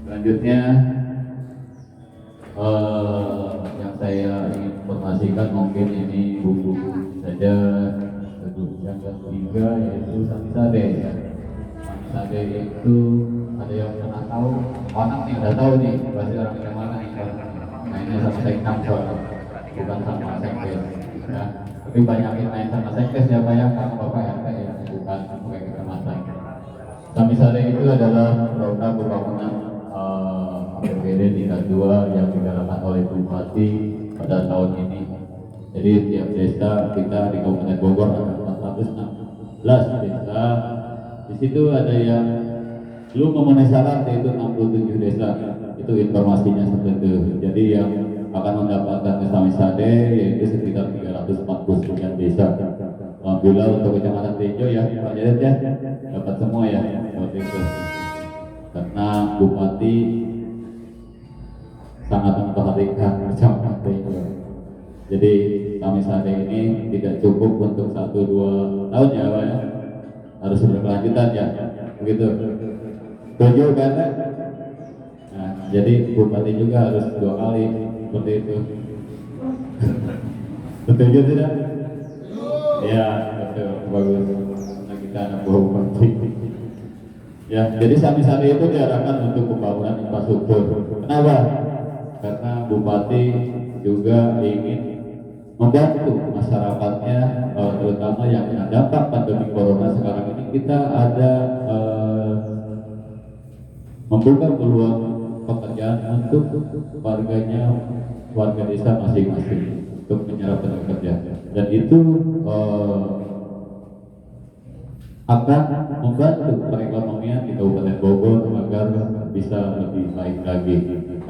Selanjutnya yang saya ingin informasikan mungkin ini buku saja. Yang ketiga yaitu Samisade. Samisade itu ada yang pernah tahu? Orang nih udah tahu nih pasti orang yang mana nih mainnya sama sekam soalnya bukan sama sekes ya. Tapi banyakin main sama sekes ya Pak ya, karena Bapak RT ya bukan pakai kecamatan. Samisade itu adalah program pembangunan APBD tingkat 2 yang digalakan oleh Bupati pada tahun ini. Jadi tiap desa kita di Kabupaten Bogor ada 416 desa. Di situ ada yang belum memenuhi syarat yaitu 67 desa. Itu informasinya seperti itu. Jadi yang akan mendapatkan Samisade yaitu sekitar 349 desa. Alhamdulillah untuk Kecamatan Tejo ya Pak Jadet ya dapat semua ya seperti itu. Karena Bupati sangat memperhatikan Kecamatan Tejo. Jadi Samisade ini tidak cukup untuk 1-2 tahun ya Pak ya, harus berkelanjutan ya, begitu. Setuju kan? Nah, jadi Bupati juga harus 2 kali seperti itu. Setuju tidak? Ya, betul, bagus. Karena kita anak buah Bupati. Ya, jadi Samisade itu diarahkan untuk pembangunan infrastruktur. Kenapa? Karena Bupati juga ingin membantu masyarakatnya, terutama yang kena dampak pandemi corona sekarang ini. Kita ada membuka peluang pekerjaan untuk warga desa masing-masing untuk menyerap tenaga kerja, dan itu akan membantu perekonomian di Kabupaten Bogor agar bisa lebih baik lagi.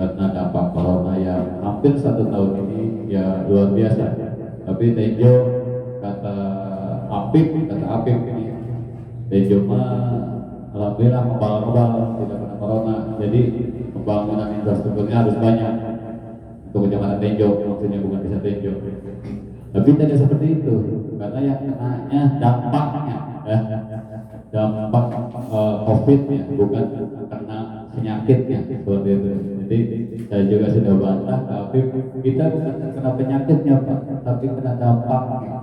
Karena dampak corona yang hampir 1 tahun ini ya luar biasa. Tapi Tejo kata Apip ini Tejo mah alhamdulillah kebal tidak kena corona. Jadi pembangunan infrastrukturnya harus banyak untuk Kecamatan Tejo, maksudnya bukan desa Tejo. Tapi tidak seperti itu, karena yang kenanya dampaknya ya, dampak COVID ya, bukan kena penyakitnya seperti itu. Jadi saya juga sudah bantah, tapi kita bukan kena penyakitnya Pak, tapi kena dampaknya.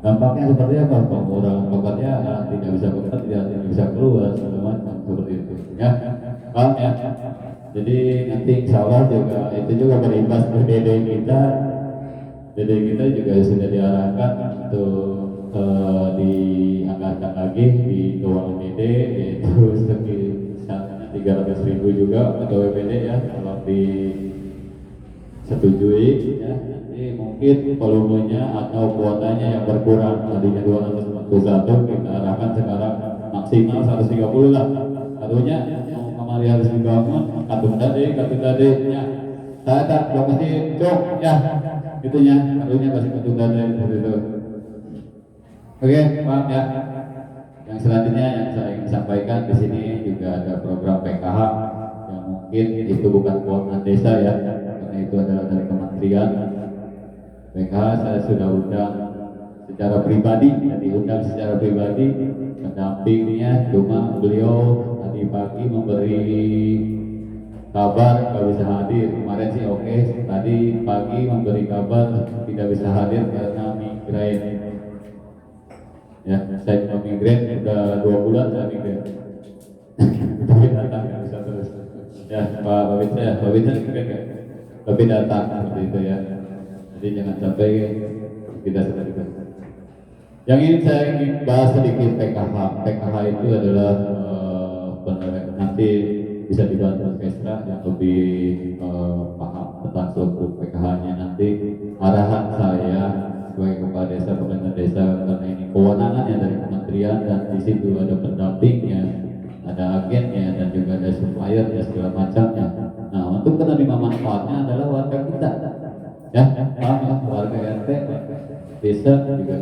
Dampaknya seperti apa? Pengurangan pekerjaan, tidak bisa bekerja, tidak bisa keluar, segala macam seperti itu. Ya, paham ya? Jadi nanti insya Allah juga itu juga berimbas ke DD kita. DD kita juga sudah diarahkan untuk dianggarkan lagi di keuangan DD, yaitu sekitar 300.000 juga atau WPD ya, kalau disetujui ya. Nanti mungkin volumenya atau kuotanya yang berkurang, tadinya 241 kita arahkan sekarang maksimal 130 lah. Harusnya kemarin harus dibangun kartu tadi ya. Saya tak kasih cok ya, itunya harusnya kasih kartu tadi itu. Oke, Pak ya. Yang selanjutnya yang saya ingin sampaikan di sini juga ada program PKH yang mungkin itu bukan keuangan desa ya, karena itu adalah dari kementerian. PKH saya sudah undang secara pribadi, diundang secara pribadi, pendampingnya cuma beliau tadi pagi memberi kabar nggak bisa hadir. Kemarin sih oke, tadi pagi memberi kabar tidak bisa hadir karena migrain. Ya, saya cuma migrain udah 2 bulan saya migrain. Tapi datang nggak bisa terus. Ya, Pak Babita migrain nggak? Tapi datang seperti itu ya. Jadi jangan sampai tidak seperti itu. Yang ini saya ingin bahas sedikit PKH. PKH itu adalah nanti bisa dibantu Kestra yang lebih paham tentang seluruh PKH-nya. Nanti arahan saya sebagai kepala desa, pemerintah desa, karena ini kewenangannya dari kementerian dan di situ ada pendampingnya, ada agennya, dan juga ada supplier ya segala macamnya. Nah, untuk penerima manfaatnya adalah warga kita. Ya, paham ya, warga RT, desa juga,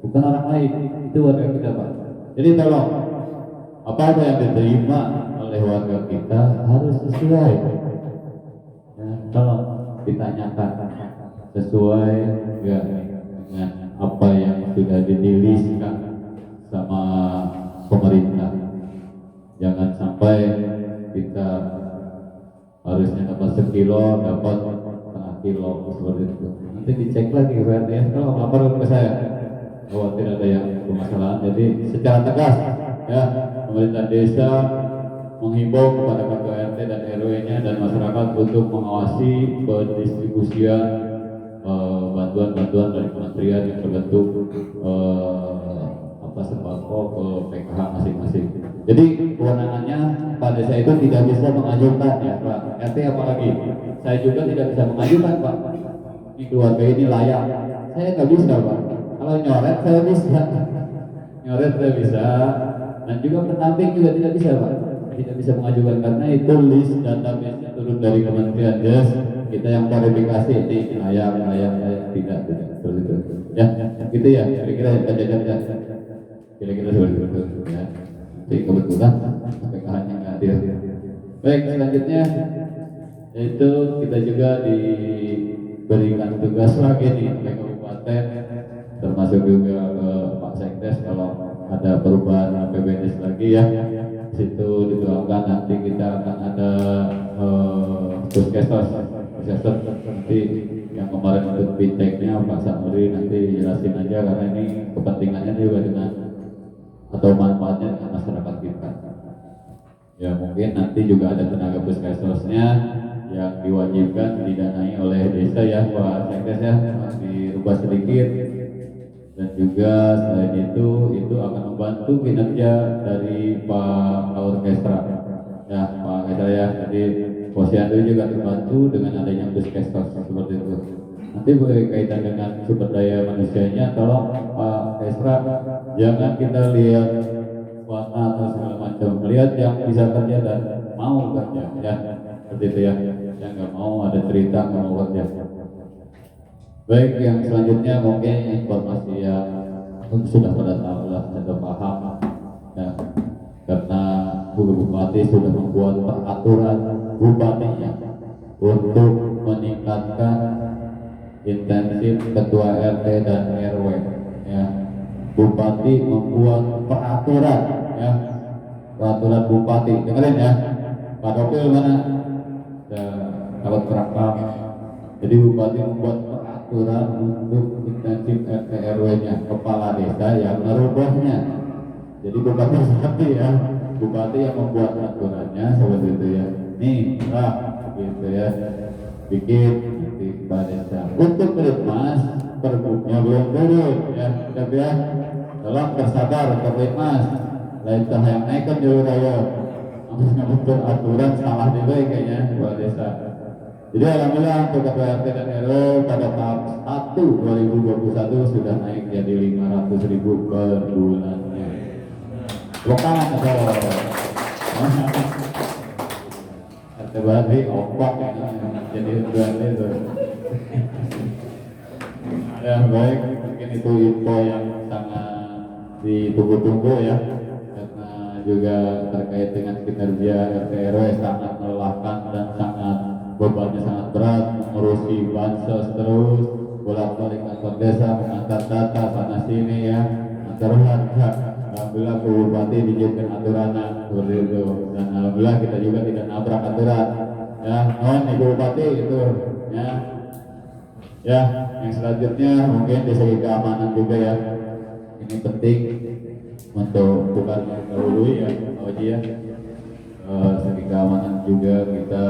bukan orang lain, itu warga kita Pak. Jadi tolong, apa yang diterima oleh warga kita harus sesuai. Ya, tolong ditanyakan sesuai ya dengan apa yang sudah diriliskan sama pemerintah. Jangan sampai kita harusnya dapat sekilo, dapat setengah kilo seperti itu. Nanti dicek lagi ke RT ya, kalau lapor ke saya. Khawatir ada yang permasalahan. Jadi secara tegas ya, pemerintah desa menghimbau kepada ketua RT dan RW-nya dan masyarakat untuk mengawasi pendistribusian bantuan-bantuan dari kementerian yang berbentuk sembako ke PKH masing-masing. Jadi kewenangannya Pak Desa itu tidak bisa mengajukan ya Pak RT, apalagi saya juga tidak bisa mengajukan Pak. Ini keluarga ini layak. Saya nggak bisa Pak. Kalau nyoret saya bisa, nyoret saya bisa, dan juga pendamping juga tidak bisa Pak. Tidak bisa mengajukan karena itu list database turun dari Kementerian Des. Kita yang verifikasi ini layak tidak seperti itu. Ya, gitu ya. Kira-kira ya. Kira-kira seperti itu ya. Jadi kebetulan PKH-nya nggak hadir. Baik, selanjutnya yaitu kita juga diberikan tugas lagi nih oleh kabupaten, termasuk juga ke Pak Sekdes kalau ada perubahan APBDes lagi ya. Situ dituangkan nanti kita akan ada puskesmas nanti yang kemarin untuk fintechnya Pak Samuri nanti jelasin aja karena ini kepentingannya juga dengan atau manfaatnya dengan masyarakat kita. Ya mungkin nanti juga ada tenaga puskesmasnya yang diwajibkan didanai oleh desa ya Pak Sekdes ya, dirubah sedikit. Dan juga selain itu akan membantu kinerja dari Pak Orkestra ya Pak Orkestra ya. Jadi Posyandu juga terbantu dengan adanya puskesmas seperti itu. Nanti berkaitan dengan sumber daya manusianya, tolong Pak Orkestra jangan kita lihat warna atau segala macam, melihat yang bisa kerja dan mau kerja ya seperti itu ya. Yang nggak mau ada cerita nggak mau kerja. Baik, yang selanjutnya mungkin informasi yang sudah pada tahu lah, sudah paham ya, karena Bu Bupati sudah membuat peraturan bupatinya untuk meningkatkan intensif ketua RT dan RW ya. Bupati membuat peraturan ya, peraturan bupati, dengerin ya Pak Dokil mana kalau terekam. Jadi bupati membuat peraturan untuk intensif RT RW-nya, kepala desa yang merubahnya. Jadi bukan bupati ya, bupati yang membuat aturannya seperti itu ya. Nih lah gitu ya, bikin nanti kepala desa. Untuk Litmas perbuknya belum turun ya, tapi ya tolong bersabar ke Litmas. Lain yang naikkan jauh raya, ngatur aturan salah juga kayaknya kepala desa. Jadi alhamdulillah untuk ketua RT dan RW pada tahap 1 2021 sudah naik jadi 500.000 per bulannya. Lokal atau RT Bali opak jadi RT itu. Ya baik, mungkin itu info yang sangat ditunggu-tunggu ya, karena juga terkait dengan kinerja RT RW sangat melelahkan dan sangat bebannya sangat berat, mengurusi bansos terus, bolak-balik kantor desa, mengantar data sana sini ya, antar warga. Alhamdulillah Bu Bupati diizinkan aturan seperti itu, dan alhamdulillah kita juga tidak nabrak aturan ya. Ibu Bupati itu ya. Ya, yang selanjutnya mungkin di segi keamanan juga ya, ini penting untuk bukan mendahului ya Oji ya. Segi keamanan juga kita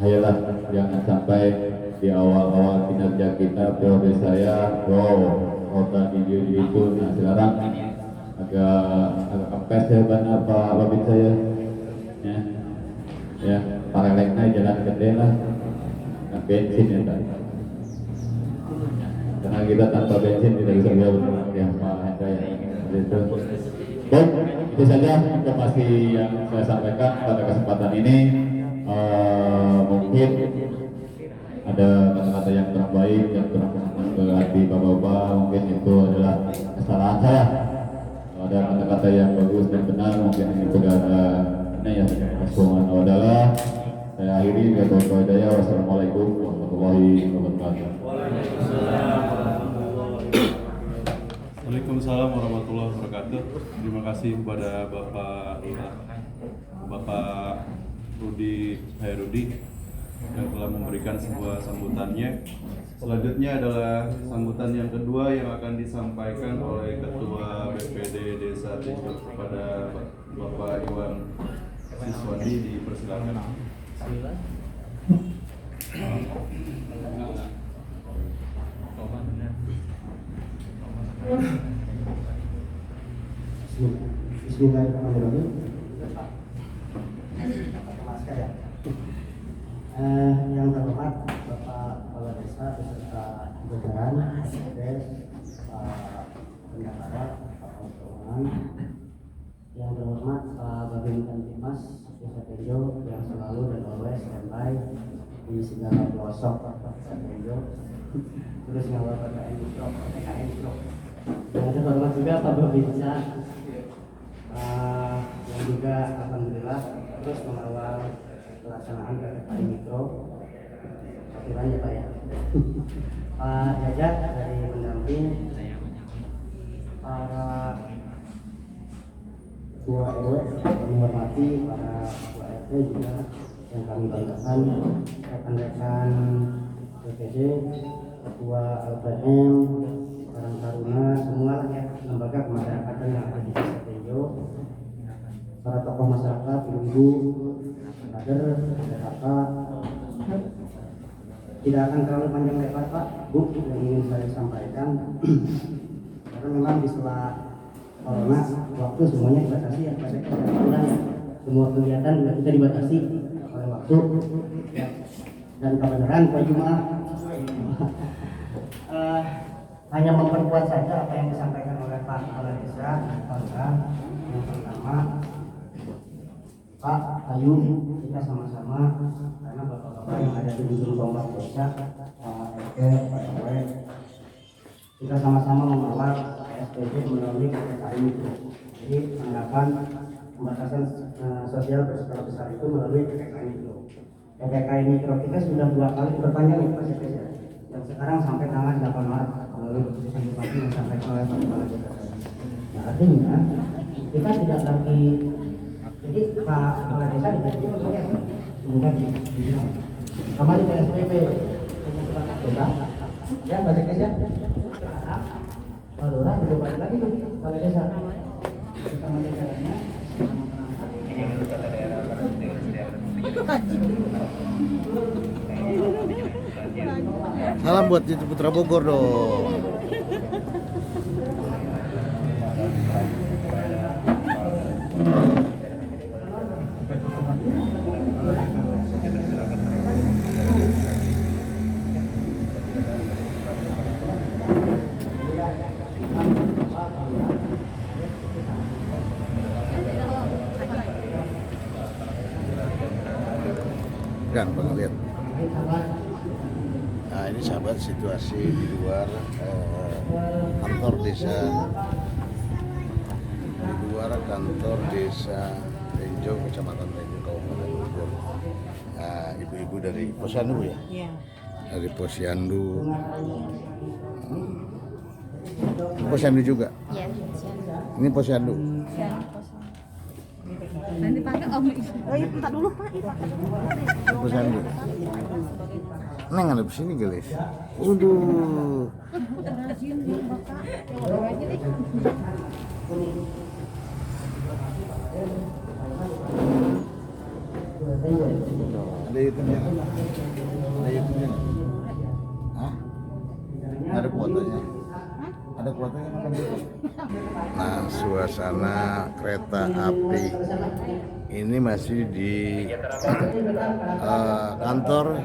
ayolah jangan sampai di awal-awal kinerja kita periode saya kota di itu. Nah sekarang agak kempes ya Pak Babin saya ya paralelnya jalan gede lah, bensin ya Pak, karena kita tanpa bensin tidak bisa berjalan ya Pak Hendra ya itu. Baik, itu saja informasi yang saya sampaikan pada kesempatan ini. Mungkin ada kata-kata yang kurang baik, yang kurang ke hati bapak-bapak, mungkin itu adalah kesalahan saya. Kalau ada kata-kata yang bagus dan benar, mungkin itu sudah ada ini ya. Wassalamualaikum. Saya akhiri dengan doa. Wassalamualaikum warahmatullahi wabarakatuh. Waalaikumsalam warahmatullahi wabarakatuh. Terima kasih kepada Bapak Rudi Hairudi yang telah memberikan sebuah sambutannya. Selanjutnya adalah sambutan yang kedua yang akan disampaikan oleh Ketua BPD Desa Tinjau kepada Bapak Iwan Siswandi. Dipersilakan. Bismillahirrahmanirrahim. Masker ya. Yang terhormat Bapak Kepala Desa beserta jajaran Des, Pak Bendahara, Pak Keuangan. Yang terhormat Pak Babin Kamtibmas Desa Tenjo yang selalu dan always standby di segala pelosok Desa Tenjo. Terus yang Bapak PKN Mikro. Yang terhormat juga Pak Babinsa yang juga alhamdulillah terus mengawal pelaksanaan PPKM Mikro. Akhirnya Pak ya. Pak Jajat dari pendamping, para ketua RW menghormati para ketua RT juga yang kami banggakan, rekan-rekan BPD, ketua LPM, Karang Taruna, semua ya lembaga kemasyarakatan yang ada di Desa Tenjo, para tokoh masyarakat, ibu, kader, kakak. Tidak akan terlalu panjang lebar Pak, Bu, yang ingin saya sampaikan. Karena memang di setelah corona waktu semuanya dibatasi ya, semua kegiatan juga kita dibatasi oleh waktu. Dan kebenaran Pak Jumat hanya memperkuat saja apa yang disampaikan oleh Pak Kepala Desa. Yang pertama, Pak, ayo kita sama-sama, karena bapak-bapak yang ada di ujung tombak desa, Pak RT, Pak RW, kita sama-sama mengawal PSBB melalui PPKM itu. Jadi penerapan pembatasan sosial berskala besar itu melalui PPKM itu. PPKM Mikro kita sudah 2 kali diperpanjang ya Pak Sekdes. Yang sekarang sampai tanggal 8 Maret melalui keputusan Bupati yang disampaikan oleh Pak Kepala Desa. Nah artinya kita tidak lagi, jadi Pak Kepala Desa dijanji untuk ya kemudian dibilang kembali ke SPP desa ya Pak Sekdes ya. Pak Lurah juga balik lagi tuh Kepala Desa kita menjalannya. Salam buat itu Putra Bogor dong. Kan Bang lihat. Nah ini sahabat situasi di luar kantor desa, di luar kantor desa Tenjo, Kecamatan Tenjo, Kabupaten Bogor. Nah, ibu-ibu dari Posyandu ya? Iya. Dari Posyandu. Posyandu juga? Iya. Ini Posyandu. Nanti pakai Om. Oh iya, bentar dulu Pak. Posyandu. Neng ada di sini guys. Waduh. Ada YouTube-nya? Ada YouTube-nya? Hah? Ada kuotanya? Ada kuotanya kan? Nah, suasana kereta api ini masih di kantor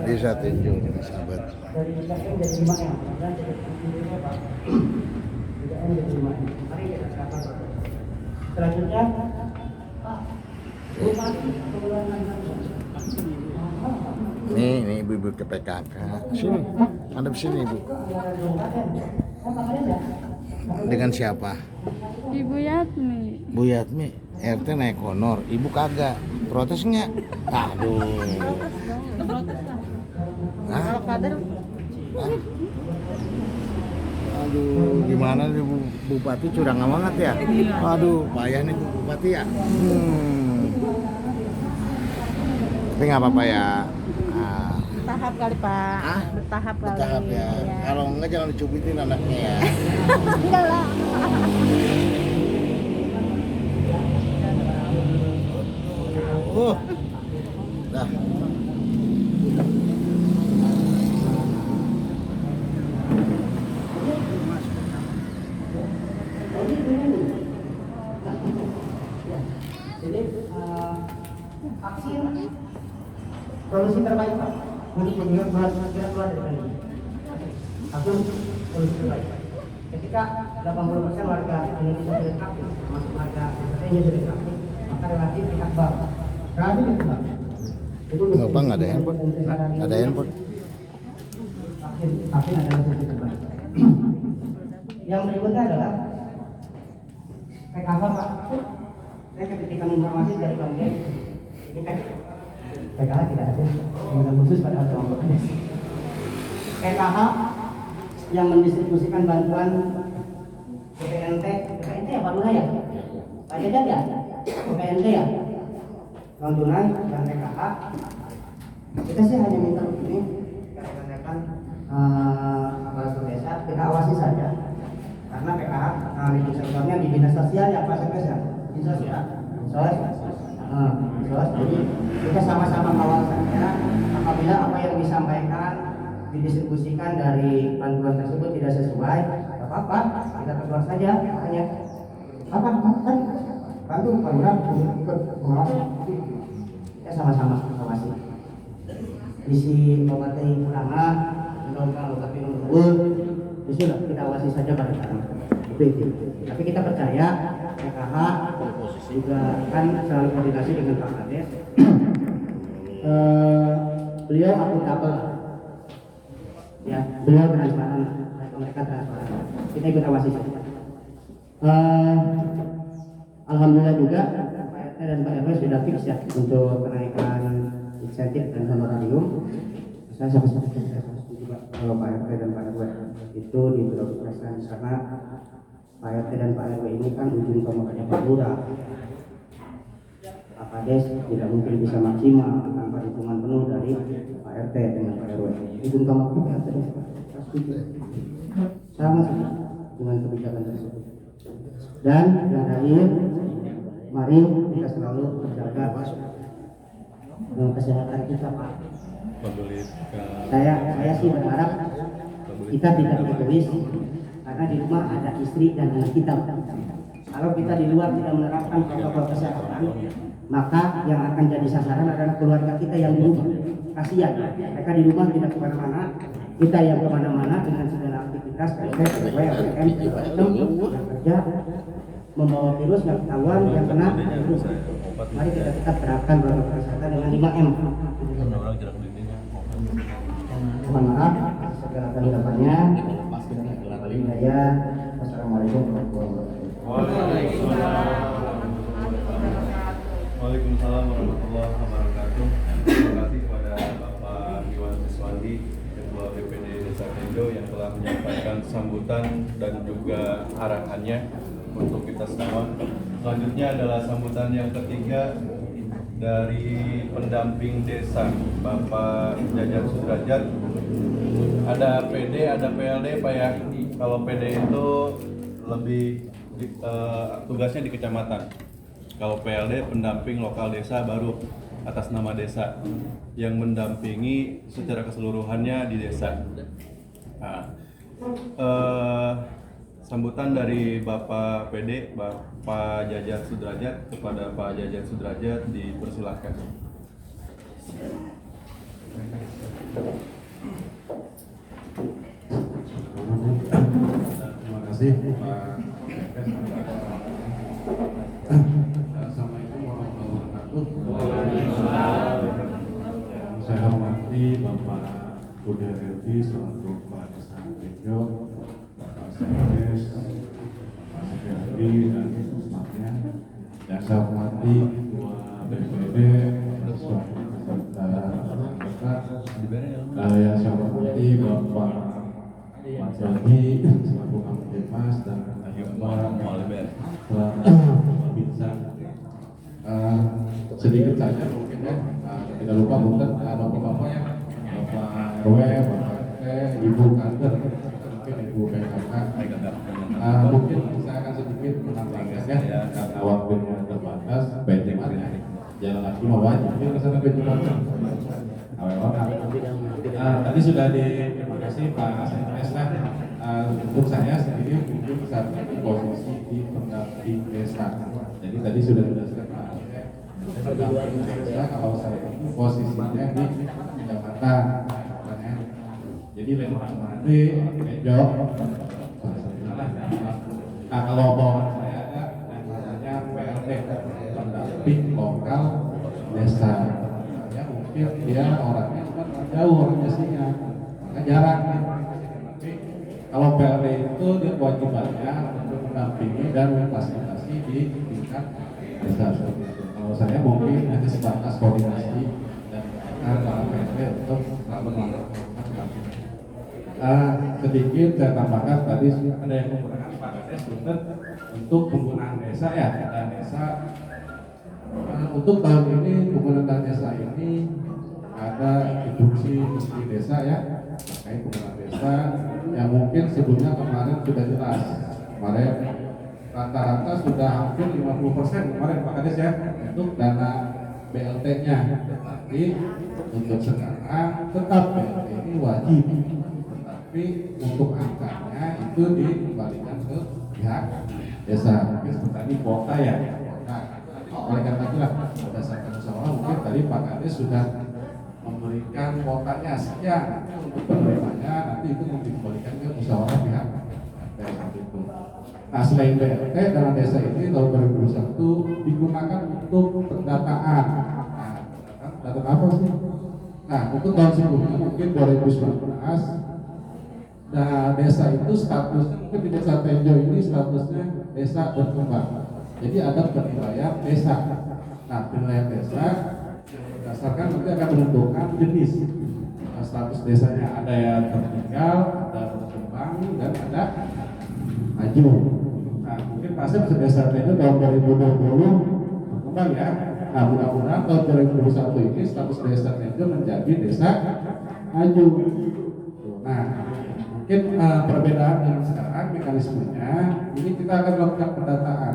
Desa Tenjo, sahabat. Selanjutnya, Ini ibu-ibu ke PKK. Sini, ada di sini ibu. Dengan siapa? Ibu Yatmi. Bu Yatmi, RT naik honor, ibu kagak. Protes nggak? Aduh. Kalau kader Aduh, gimana nih Bupati curang banget ya? Aduh, payah nih Bupati ya. Tapi nggak apa-apa ya. Ah, Bertahap kali Pak. Hah? Bertahap kali. bertahap ya. Iya. Kalau enggak jangan dicubitin anaknya ya. Enggak lah. Dah. Jadi aksi solusi terbaik Pak untuk keluar dari ini. Aku solusi terbaik. Ketika 80% warga Indonesia sudah aktif, termasuk warga Indonesia sudah aktif, maka relatif pihak bank. Relatif itu Pak. Itu Bapak nggak ada handphone? Nggak ada handphone. Vaksin adalah solusi terbaik. Yang berikutnya adalah PKH Pak. Saya ketika informasi dari Bang Des, ini kan PKH tidak ada yang khusus pada kelompok Des. PKH yang mendistribusikan bantuan PPNT ya Pak Lurah ya? Pak Jajan ya? PPNT ya? Non tunai dan PKH. Kita sih hanya minta begini, rekan-rekan aparatur desa kita awasi saja. Karena PKH di sektornya di dinas sosial ya Pak Sekres ya? Sos ya? Sos, jadi kita sama-sama kawal saja. Apabila apa yang disampaikan didistribusikan dari bantuan tersebut tidak sesuai, tidak apa-apa, kita keluar saja. Hanya apa kan? Bantu Pak Lurah ikut pengawas. Kita sama-sama awasi. Isi obatnya ulama, menurunkan obat minum disuruh kita awasi saja bareng-bareng. Tapi kita percaya PKH juga kan selalu koordinasi dengan Pak Kades. Beliau akuntabel, ya beliau transparan, mereka transparan. Kita ikut awasi saja. Alhamdulillah juga Pak RT dan Pak RW sudah fix ya untuk kenaikan insentif dan honorarium. Saya sama-sama juga kalau Pak RT dan Pak RW itu diprioritaskan karena Pak RT dan Pak RW ini kan ujung tombaknya Pak Lurah. Pak Kades tidak mungkin bisa maksimal tanpa dukungan penuh dari Pak RT dengan Pak RW. Ujung tombaknya Pak RT. Sama dengan kebijakan tersebut. Dan yang terakhir, mari kita selalu menjaga kesehatan kita Pak. Saya sih berharap kita tidak egois karena di rumah ada istri dan anak kita. Kalau kita di luar tidak menerapkan protokol kesehatan, maka yang akan jadi sasaran adalah keluarga kita yang di rumah. Kasihan, mereka di rumah tidak kemana-mana, kita yang kemana-mana dengan segala aktivitas, yang kerja, membawa virus yang ketahuan, yang kena virus. Mari kita tetap terapkan protokol kesehatan dengan 5M. Mohon maaf segala kehadirannya. Assalamualaikum warahmatullahi wabarakatuh. Waalaikumsalam warahmatullahi wabarakatuh. Terima kasih kepada Bapak Iwan Siswandi, Ketua BPD Desa Tenjo yang telah menyampaikan sambutan dan juga arahannya untuk kita semua. Selanjutnya adalah sambutan yang ketiga dari pendamping desa Bapak Jajat Sudrajat. Ada PD, ada PLD Pak ya. Kalau PD itu lebih tugasnya di kecamatan. Kalau PLD pendamping lokal desa baru atas nama desa yang mendampingi secara keseluruhannya di desa. Nah, sambutan dari Bapak PD, Bapak Jajat Sudrajat kepada Pak Jajat Sudrajat dipersilahkan. Terima kasih Pak. Assalamualaikum warahmatullahi wabarakatuh. Saya hormati Bapak Budi Herdi selaku Kepala Desa Tenjo, Bapak Sekdes, Bapak Sekretari dan stafnya. Yang saya hormati Ketua BPD, serta anggota. Yang saya hormati Bapak Mas Bagi selaku Mas dan bisa sedikit saja mungkin ya, tidak lupa mungkin bapak-bapak ya, Bapak RW, Bapak RT, Ibu Kader, mungkin Ibu PKK, mungkin saya akan sedikit menambahkan ya, karena waktunya terbatas, Benjamin ya, jalan kaki mau wajib, yuk ke sana Benjamin. Tadi sudah terima kasih Pak SMS lah. Untuk saya sendiri mungkin saat ini posisi di pendamping desa. Jadi tadi sudah dijelaskan Pak pendamping desa, kalau saya ini posisinya di Jakarta. Jadi lempar mati, mejo. Nah kalau bawa saya ada namanya PLT, pendamping lokal desa. Ya mungkin dia orangnya jauh orang aslinya, maka jarang. Tapi kalau PLT itu dia kewajibannya untuk mendampingi dan memfasilitasi di tingkat desa. Kalau saya mungkin hanya sebatas koordinasi dan para PLT untuk selalu melakukan sedikit saya tambahkan tadi ada yang menggunakan Pak Kades untuk penggunaan desa ya, dan desa untuk tahun ini penggunaan desa ini ada instruksi Menteri Desa ya terkait penggunaan desa yang mungkin sebelumnya kemarin sudah jelas. Kemarin rata-rata sudah hampir 50% kemarin Pak Kades ya untuk dana BLT-nya. Tapi untuk sekarang tetap BLT ini wajib, tapi untuk angkanya itu dikembalikan ke pihak desa. Mungkin seperti kuota ya. Oleh karena itulah berdasarkan musyawarah mungkin tadi Pak Kades sudah memberikan kuotanya sekian untuk penerimanya, nanti itu dikembalikan ke musyawarah pihak desa itu. Nah selain BLT dana desa ini tahun 2021 digunakan untuk pendataan. Nah, data apa sih? Nah untuk tahun sebelumnya mungkin 2019 nah desa itu statusnya mungkin di desa Tenjo ini statusnya desa berkembang. Jadi ada penilaian desa. Nah penilaian desa berdasarkan nanti akan menentukan jenis status desanya, ada yang tertinggal, ada berkembang, dan ada maju. Nah mungkin pasien desa itu tahun 2020 berkembang ya. Nah mudah-mudahan tahun 2021 ini status desa itu menjadi desa maju. Nah mungkin perbedaan dengan sekarang mekanismenya ini kita akan melakukan pendataan.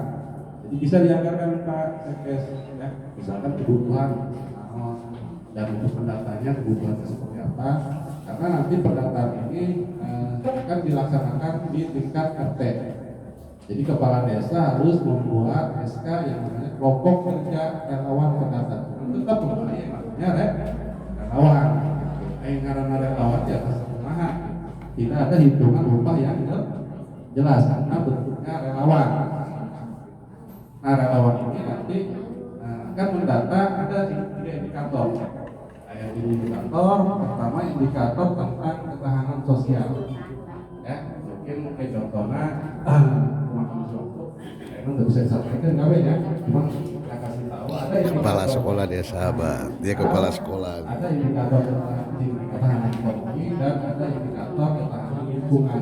Jadi bisa dianggarkan Pak Sekes ya, misalkan kebutuhan dan untuk pendatanya kebutuhannya seperti apa, karena nanti pendataan ini akan dilaksanakan di tingkat RT. Jadi kepala desa harus membuat SK yang namanya kelompok kerja relawan pendataan. Tetap mempunyai yang namanya relawan. Karena relawan di atas rumahan tidak ada hitungan upah yang jelas karena bentuknya relawan. Nah relawan ini nanti akan mendata ada 3 indikator. Ada indikator pertama indikator tentang ketahanan sosial. Ya mungkin kayak contohnya emang nggak bisa disampaikan gawe ya, cuma saya kasih tahu ada Kepala sekolah dia sahabat, dia kepala sekolah. Ada indikator ketahanan ekonomi dan ada indikator ketahanan lingkungan.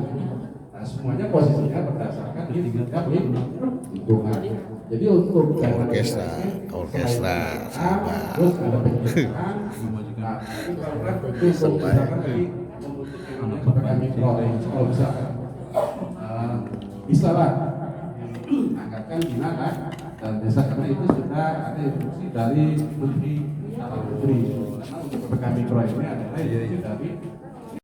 Nah semuanya posisinya berdasarkan di tingkat lingkungan. Jadi untuk Orkestra sahabat. terus ada penyiaran. Nah itu misalkan tadi membutuhkan mikro, kalau misalkan bisa lah angkatkan bina kan dan desa karena itu sudah ada instruksi dari Menteri karena untuk PPKM mikro ini adalah instruksi dari